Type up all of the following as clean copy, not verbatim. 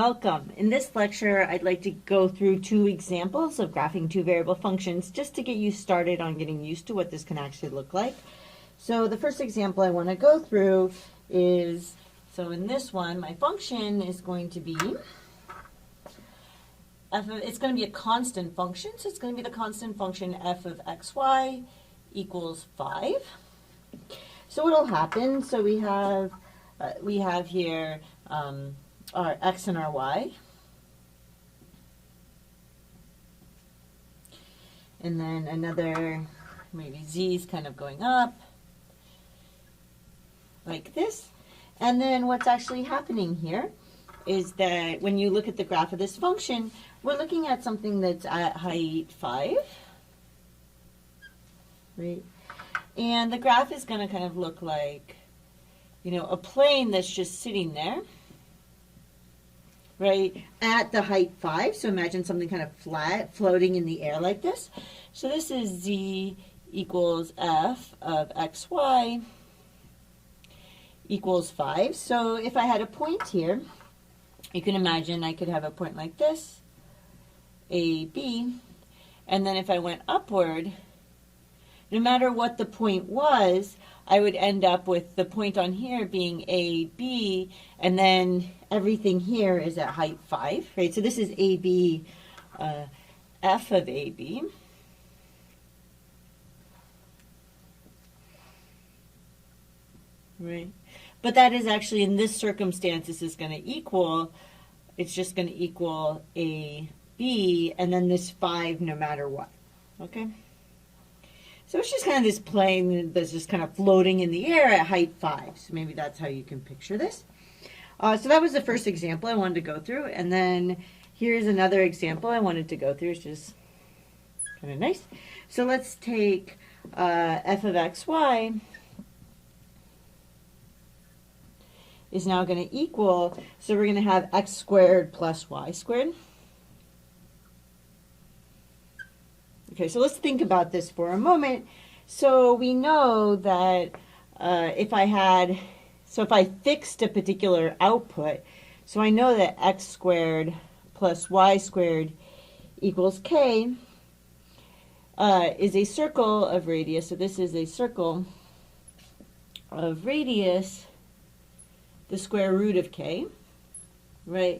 Welcome. In this lecture, I'd like to go through two examples of graphing two variable functions just to get you started on getting used to what this can actually look like. So the first example I want to go through is, so in this one, my function is going to be, it's going to be a constant function, so it's going to be the constant function f of xy equals 5. So what will happen, so we have here our x and our y. And then another, maybe z is kind of going up, like this. And then what's actually happening here is that when you look at the graph of this function, we're looking at something that's at height 5, right? And the graph is going to kind of look like, you know, a plane that's just sitting there, right, at the height 5. So imagine something kind of flat, floating in the air like this. So this is z equals f of xy equals 5. So if I had a point here, you can imagine I could have a point like this, A, B, and then if I went upward, no matter what the point was, I would end up with the point on here being A, B, and then everything here is at height 5, right? So this is AB, f of AB. Right? But that is actually, in this circumstance, this is going to equal, it's just going to equal AB, and then this 5 no matter what, okay? So it's just kind of this plane that's just kind of floating in the air at height 5. So maybe that's how you can picture this. So that was the first example I wanted to go through. And then here's another example I wanted to go through. It's just kind of nice. So let's take f of xy is now going to equal, so we're going to have x squared plus y squared. Okay, so let's think about this for a moment. So we know that if I fixed a particular output, so I know that x squared plus y squared equals k is a circle of radius. So this is a circle of radius, the square root of k, right?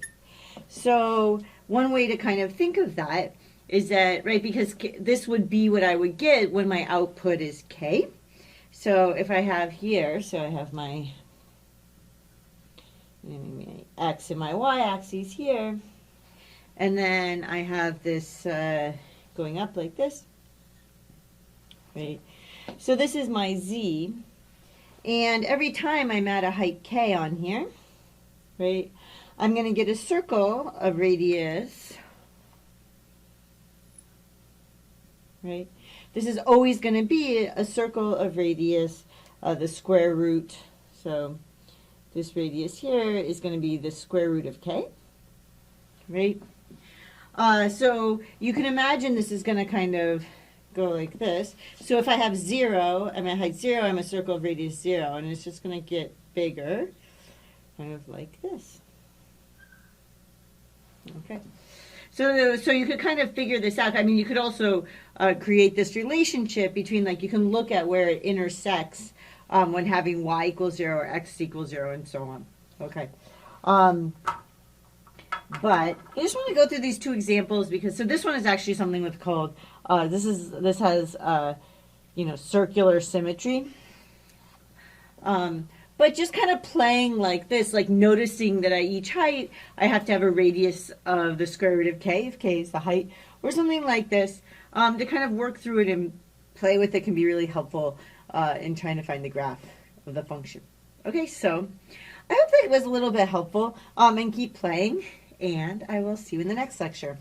So one way to kind of think of that is that, right, because this would be what I would get when my output is k. So if I have here, so I have my x and my y axes here, and then I have this going up like this, right? So this is my z, and every time I'm at a height k on here, right, I'm going to get a circle of radius, right? This is always going to be a circle of radius, the square root. So this radius here is going to be the square root of k, right? So you can imagine this is going to kind of go like this. So if I have 0, I'm at height 0, I'm a circle of radius 0, and it's just going to get bigger, kind of like this. Okay. So you could kind of figure this out. I mean, you could also create this relationship between, like, you can look at where it intersects when having y equals 0 or x equals 0 and so on. Okay. But I just want to go through these two examples because, so this one is actually something with called, this has, you know, circular symmetry. But just kind of playing like this, like noticing that at each height, I have to have a radius of the square root of k, if k is the height, or something like this, to kind of work through it and play with it can be really helpful in trying to find the graph of the function. Okay, so I hope that it was a little bit helpful, and keep playing, and I will see you in the next lecture.